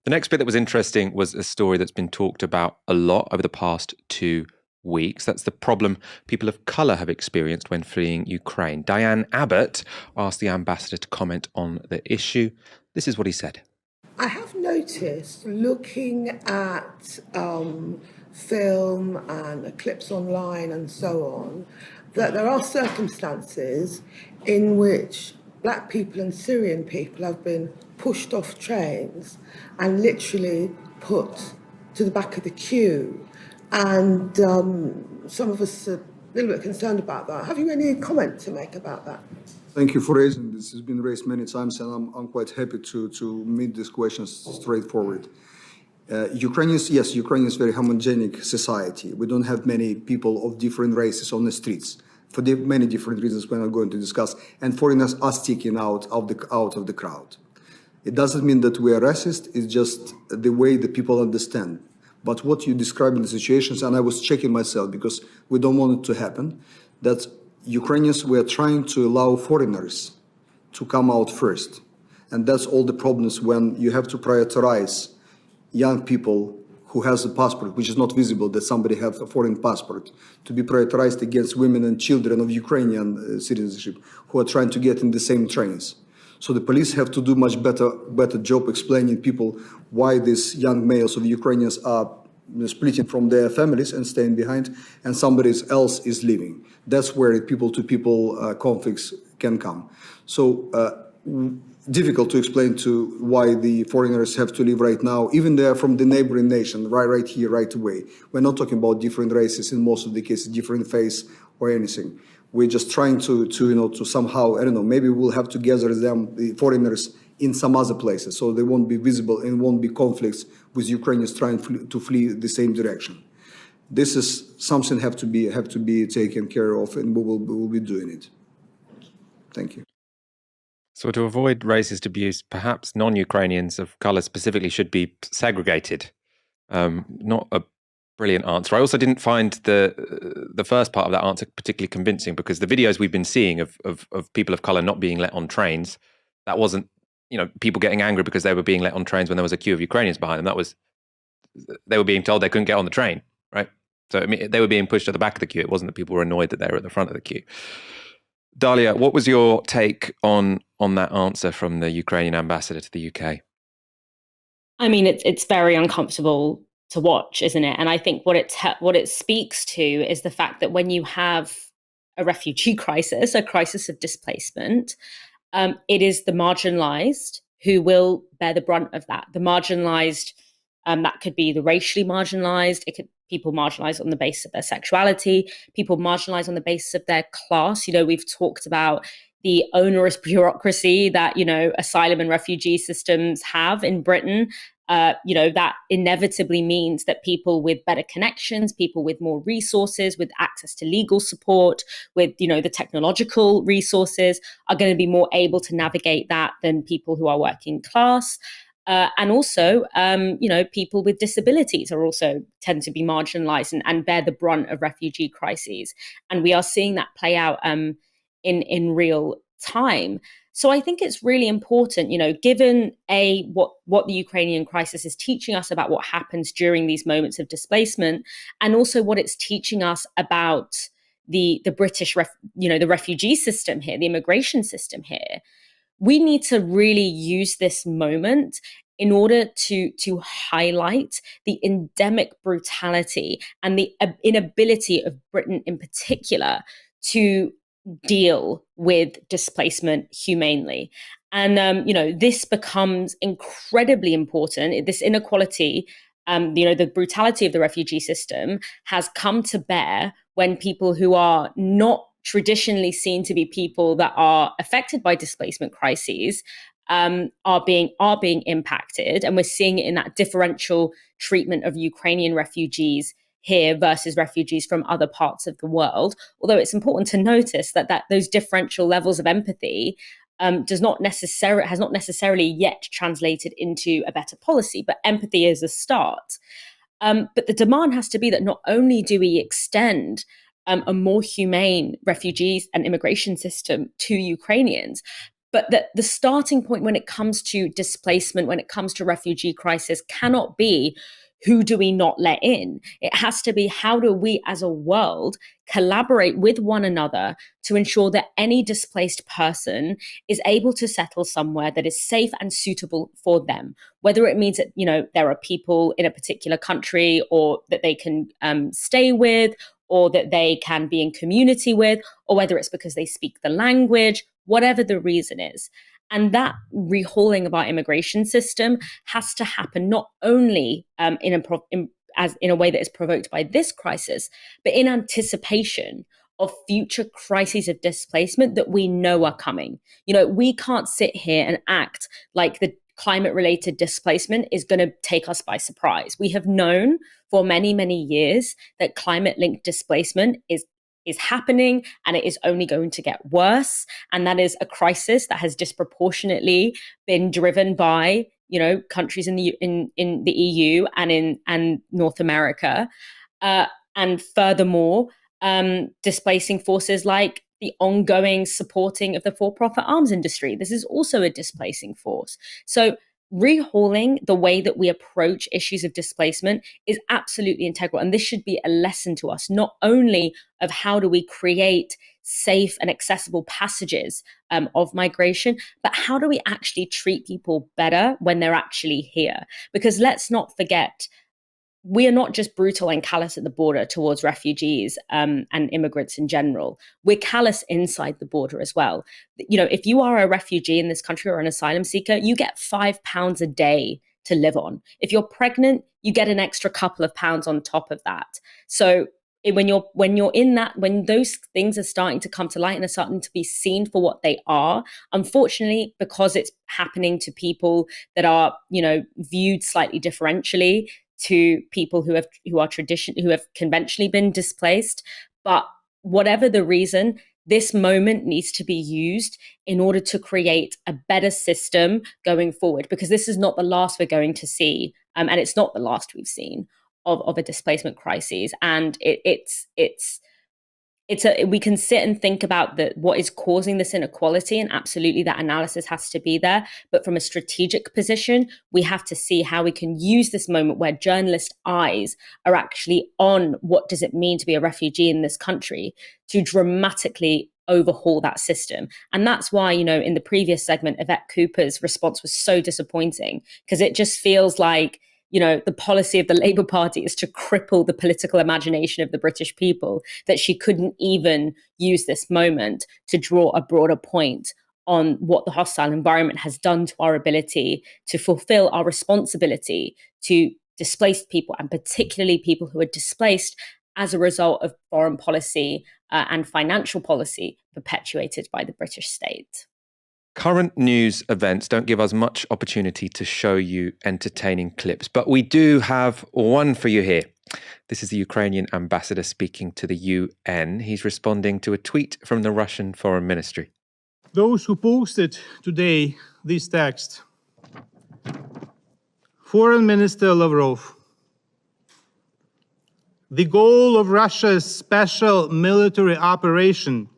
A: The next bit that was interesting was a story that's been talked about a lot over the past 2 weeks. That's the problem people of colour have experienced when fleeing Ukraine. Diane Abbott asked the ambassador to comment on the issue. This is what he said.
N: I have noticed, looking at film and clips online and so on, that there are circumstances in which black people and Syrian people have been pushed off trains and literally put to the back of the queue. And some of us are a little bit concerned about that. Have you any comment to make about that?
M: Thank you for raising this. It's been raised many times, and I'm quite happy to meet these questions straightforward. Ukraine is a very homogenic society. We don't have many people of different races on the streets for many different reasons we're not going to discuss, and foreigners are sticking out of the crowd. It doesn't mean that we are racist, it's just the way the people understand. But what you describe in the situations, and I was checking myself because we don't want it to happen, that Ukrainians were trying to allow foreigners to come out first. And that's all the problems when you have to prioritize young people who has a passport, which is not visible that somebody have a foreign passport, to be prioritized against women and children of Ukrainian citizenship who are trying to get in the same trains. So the police have to do much better job explaining people why these young males of Ukrainians are splitting from their families and staying behind, and somebody else is leaving. That's where people-to-people conflicts can come. So difficult to explain to why the foreigners have to leave right now, even they are from the neighboring nation, right here, right away. We're not talking about different races in most of the cases, different faiths or anything. We're just trying to somehow, I don't know, maybe we'll have to gather them, the foreigners, in some other places, so they won't be visible and won't be conflicts with Ukrainians trying to flee the same direction. This is something have to be taken care of, and we will be doing it. Thank you.
A: So to avoid racist abuse, perhaps non-Ukrainians of colour specifically should be segregated. Not a brilliant answer. I also didn't find the first part of that answer particularly convincing, because the videos we've been seeing of people of colour not being let on trains, that wasn't, people getting angry because they were being let on trains when there was a queue of Ukrainians behind them. That was, they were being told they couldn't get on the train, right? So I mean, they were being pushed at the back of the queue. It wasn't that people were annoyed that they were at the front of the queue. Dalia, what was your take on that answer from the Ukrainian ambassador to the UK?
B: I mean, it's very uncomfortable to watch, isn't it? And I think what it speaks to is the fact that when you have a refugee crisis, a crisis of displacement, it is the marginalized who will bear the brunt of that. The marginalized, that could be the racially marginalized, it could people marginalized on the basis of their sexuality, people marginalized on the basis of their class. We've talked about the onerous bureaucracy that, asylum and refugee systems have in Britain. That inevitably means that people with better connections, people with more resources, with access to legal support, with, the technological resources are going to be more able to navigate that than people who are working class. And also, people with disabilities are also tend to be marginalized and bear the brunt of refugee crises. And we are seeing that play out in real time. So I think it's really important, given what the Ukrainian crisis is teaching us about what happens during these moments of displacement, and also what it's teaching us about the British, the refugee system here, the immigration system here. We need to really use this moment in order to highlight the endemic brutality and the inability of Britain in particular to deal with displacement humanely. And, this becomes incredibly important. This inequality, the brutality of the refugee system has come to bear when people who are not traditionally seen to be people that are affected by displacement crises are being impacted. And we're seeing it in that differential treatment of Ukrainian refugees here versus refugees from other parts of the world. Although it's important to notice that those differential levels of empathy has not necessarily yet translated into a better policy, but empathy is a start. But the demand has to be that not only do we extend a more humane refugees and immigration system to Ukrainians, but that the starting point when it comes to displacement, when it comes to refugee crisis, cannot be who do we not let in? It has to be how do we as a world collaborate with one another to ensure that any displaced person is able to settle somewhere that is safe and suitable for them, whether it means that, there are people in a particular country or that they can stay with, or that they can be in community with, or whether it's because they speak the language, whatever the reason is. And that rehauling of our immigration system has to happen not only in a way that is provoked by this crisis, but in anticipation of future crises of displacement that we know are coming. We can't sit here and act like the climate-related displacement is going to take us by surprise. We have known for many, many years that climate-linked displacement is happening, and it is only going to get worse. And that is a crisis that has disproportionately been driven by, countries in the EU and North America, and furthermore, displacing forces like the ongoing supporting of the for-profit arms industry. This is also a displacing force. So rehauling the way that we approach issues of displacement is absolutely integral. And this should be a lesson to us, not only of how do we create safe and accessible passages of migration, but how do we actually treat people better when they're actually here? Because let's not forget, we are not just brutal and callous at the border towards refugees and immigrants in general. We're callous inside the border as well. If you are a refugee in this country or an asylum seeker, you get £5 a day to live on. If you're pregnant, you get an extra couple of pounds on top of that. So when those things are starting to come to light and are starting to be seen for what they are, unfortunately, because it's happening to people that are, viewed slightly differentially to people who have conventionally been displaced. But whatever the reason, this moment needs to be used in order to create a better system going forward, because this is not the last we're going to see, and it's not the last we've seen of a displacement crisis. And we can sit and think about what is causing this inequality, and absolutely that analysis has to be there. But from a strategic position, we have to see how we can use this moment where journalist eyes are actually on what does it mean to be a refugee in this country to dramatically overhaul that system. And that's why, in the previous segment, Yvette Cooper's response was so disappointing, because it just feels like the policy of the Labour Party is to cripple the political imagination of the British people, that she couldn't even use this moment to draw a broader point on what the hostile environment has done to our ability to fulfill our responsibility to displaced people, and particularly people who are displaced as a result of foreign policy and financial policy perpetuated by the British state.
A: Current news events don't give us much opportunity to show you entertaining clips, but we do have one for you here. This is the Ukrainian ambassador speaking to the UN. He's responding to a tweet from the Russian Foreign Ministry.
O: Those who posted today this text, Foreign Minister Lavrov, the goal of Russia's special military operation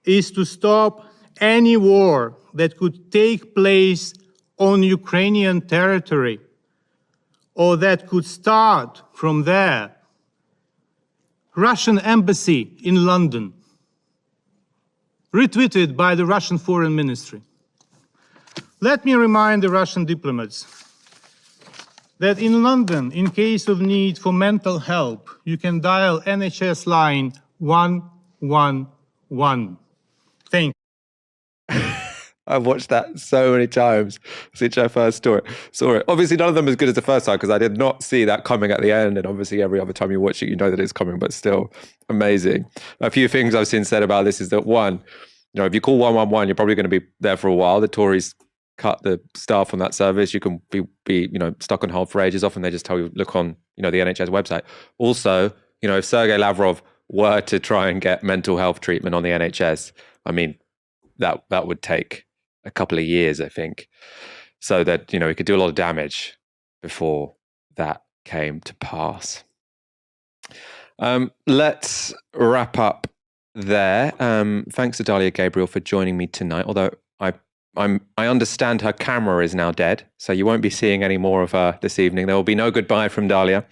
O: is to stop any war that could take place on Ukrainian territory or that could start from there. Russian embassy in London, retweeted by the Russian Foreign Ministry. Let me remind the Russian diplomats that in London, in case of need for mental help, you can dial NHS line 111. Thank you.
A: I've watched that so many times since I first saw it. Obviously, none of them as good as the first time, because I did not see that coming at the end. And obviously, every other time you watch it, you know that it's coming, but still amazing. A few things I've seen said about this is that, one, if you call 111, you're probably going to be there for a while. The Tories cut the staff on that service. You can be stuck on hold for ages. Often they just tell you, look on, the NHS website. Also, if Sergei Lavrov were to try and get mental health treatment on the NHS, I mean, that would take a couple of years, I think, so that he could do a lot of damage before that came to pass. Let's wrap up there. Thanks to Dalia Gebrial for joining me tonight. Although I understand her camera is now dead, so you won't be seeing any more of her this evening. There will be no goodbye from Dalia.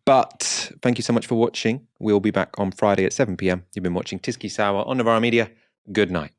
A: But thank you so much for watching. We'll be back on Friday at 7 p.m. You've been watching Tiski Sour on Novara Media. Good night.